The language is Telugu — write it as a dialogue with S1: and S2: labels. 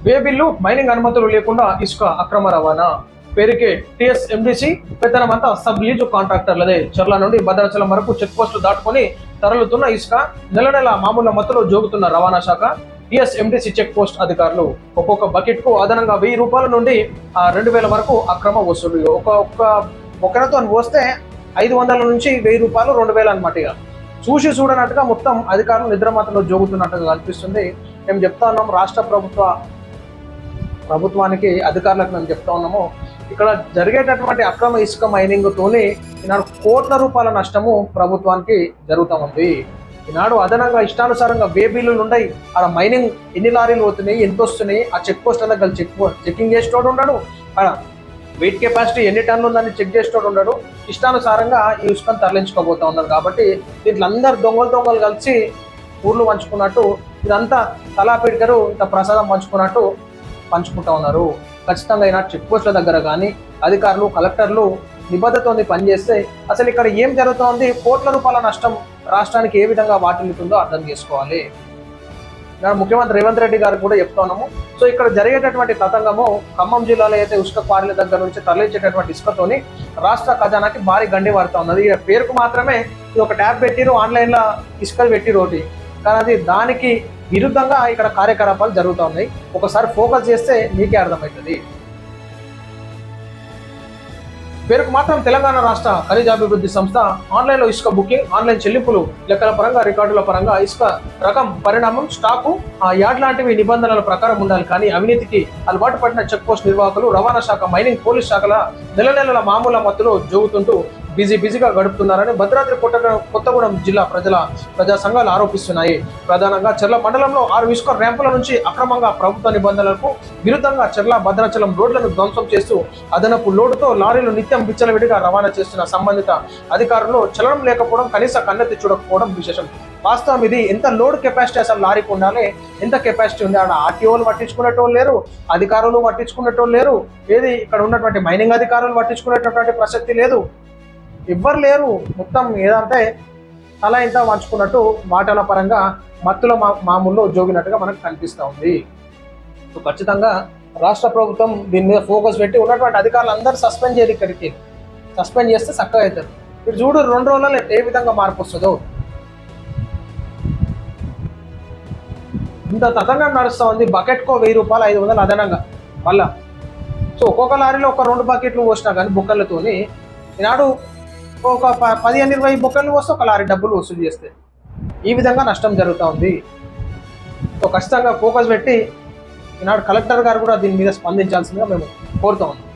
S1: వే బిల్లు, మైనింగ్ అనుమతులు లేకుండా ఇసుక అక్రమ రవాణా. పేరుకే టీఎస్ఎండిసి, పెత్తనమంతా సబ్ లీజు కాంట్రాక్టర్లదే. చర్ల నుండి భద్రాచలం వరకు చెక్ పోస్టులు దాటుకొని తరలుతున్న ఇసుక నెల నెల మామూలు మత్తులో జోగుతున్న రవాణా శాఖ టీఎస్ఎండిసి చెక్ పోస్ట్ అధికారులు ఒక్కొక్క బకెట్ కు అదనంగా 1000 రూపాయల నుండి 2000 వరకు అక్రమ వసూలు. ఒక్క బొక్కనతో పోస్తే 500 నుంచి 1000 రూపాయలు 2000 అనమాట. ఇక చూసి చూడనట్టుగా మొత్తం అధికారులు నిద్రమాతలో జోగుతున్నట్టుగా కనిపిస్తుంది. మేము చెప్తా ఉన్నాం, రాష్ట్ర ప్రభుత్వానికి అధికారులకు మేము చెప్తా ఉన్నాము, ఇక్కడ జరిగేటటువంటి అక్రమ ఇసుక మైనింగ్ తోని ఈనాడు కోట్ల రూపాయల నష్టము ప్రభుత్వానికి జరుగుతూ ఉంది. ఈనాడు అదనంగా ఇష్టానుసారంగా వే బిల్లులు ఉన్నాయి, అక్కడ మైనింగ్ ఎన్ని లారీలు పోతున్నాయి, ఎంత వస్తున్నాయి, ఆ చెక్ పోస్టుల దగ్గర చెకింగ్ చేసేటోడు ఉన్నాడు, వెయిట్ కెపాసిటీ ఎన్ని టన్నులు ఉందని చెక్ చేసేటోడు ఉన్నాడు. ఇష్టానుసారంగా ఈ ఇసుకను తరలించుకోబోతా ఉన్నారు. కాబట్టి దీంట్లో అందరు దొంగలు కలిసి ఊర్లు పంచుకున్నట్టు, ఇదంతా తలా పిడికరు ఇంత ప్రసాదం పంచుకుంటా ఉన్నారు. ఖచ్చితంగా ఈనాడు చెక్ పోస్టుల దగ్గర కానీ అధికారులు, కలెక్టర్లు నిబద్ధతతో పనిచేస్తే అసలు ఇక్కడ ఏం జరుగుతోంది, కోట్ల రూపాయల నష్టం రాష్ట్రానికి ఏ విధంగా వాటిల్లుతుందో అర్థం చేసుకోవాలి. ముఖ్యమంత్రి రేవంత్ రెడ్డి గారు కూడా చెప్తా ఉన్నాము. సో ఇక్కడ జరిగేటటువంటి తతంగము ఖమ్మం జిల్లాలో అయితే ఇసుక క్వారీల దగ్గర నుంచి తరలించేటటువంటి ఇసుకతోని రాష్ట్ర ఖజానాకి భారీ గండి పడుతూ ఉన్నది. ఇక పేరుకు మాత్రమే ఇది ఒక ట్యాబ్ పెట్టిరు, ఆన్లైన్లో ఇసుకలు పెట్టిరు ఒకటి, కానీ అది దానికి విరుద్ధంగా ఇక్కడ కార్యకలాపాలు జరుగుతూ ఉన్నాయి. ఒకసారి ఫోకస్ చేస్తే మీకే అర్థమవుతుంది. పేరుకు మాత్రం తెలంగాణ రాష్ట్ర ఖనిజాభివృద్ధి సంస్థ ఆన్లైన్లో ఇసుక బుకింగ్, ఆన్లైన్ చెల్లింపులు, లెక్కల పరంగా, రికార్డుల పరంగా ఇసుక రకం, పరిణామం, స్టాకు, యార్డ్ లాంటివి నిబంధనల ప్రకారం ఉండాలి. కానీ అవినీతికి అలవాటు పడిన చెక్ పోస్ట్ నిర్వాహకులు, రవాణా శాఖ, మైనింగ్, పోలీస్ శాఖల నెల మామూలు మత్తులో జోగుతుంటూ బిజీగా గడుపుతున్నారని భద్రాద్రి కొత్తగూడెం జిల్లా ప్రజా సంఘాలు ఆరోపిస్తున్నాయి. ప్రధానంగా చెర్ల మండలంలో 6 ఇసుక ర్యాంపుల నుంచి అక్రమంగా ప్రభుత్వ నిబంధనలకు విరుద్ధంగా చెర్ల భద్రాచలం రోడ్లను ధ్వంసం చేస్తూ అదనపు లోడుతో లారీలు నిత్యం విచ్చలవిడిగా రవాణా చేస్తున్న సంబంధిత అధికారులు చలనం లేకపోవడం, కనీస కన్నెత్తి చూడకపోవడం విశేషం. వాస్తవం ఇది. ఎంత లోడ్ కెపాసిటీ అసలు లారీకి ఉండాలి, ఎంత కెపాసిటీ ఉంది, ఆడ ఆర్టీఓలు పట్టించుకునేటోళ్ళు లేరు, అధికారులు పట్టించుకునేటోళ్ళు లేరు, ఏది ఇక్కడ ఉన్నటువంటి మైనింగ్ అధికారులు పట్టించుకునేటటువంటి ప్రసక్తి లేదు, ఎవ్వరు లేరు. మొత్తం ఏదంటే తల ఇంత వంచుకున్నట్టు మాటల పరంగా మత్తుల మామూల్లో జోగినట్టుగా మనకు కనిపిస్తూ ఉంది. సో ఖచ్చితంగా రాష్ట్ర ప్రభుత్వం దీని మీద ఫోకస్ పెట్టి ఉన్నటువంటి అధికారులు అందరూ సస్పెండ్ చేయరు, ఇక్కడికి సస్పెండ్ చేస్తే చక్కగా అవుతారు. మీరు చూడు 2 రోజులలో ఏ విధంగా మార్పు వస్తుందో. ఇంత తతంగం నడుస్తూ ఉంది. బకెట్కో 1000 రూపాయలు, 500 అదనంగా మళ్ళా. సో ఒక్కొక్క లారీలో ఒక 2 బకెట్లు పోసినా కానీ బుక్కలతోని ఈనాడు ఒక 15-20 బొక్కలు వస్తే ఒక లారీ డబ్బులు వసూలు చేస్తే ఈ విధంగా నష్టం జరుగుతూ ఉంది. సో ఖచ్చితంగా ఫోకస్ పెట్టి ఈనాడు కలెక్టర్ గారు కూడా దీని మీద స్పందించాల్సిందిగా మేము కోరుతా ఉన్నాం.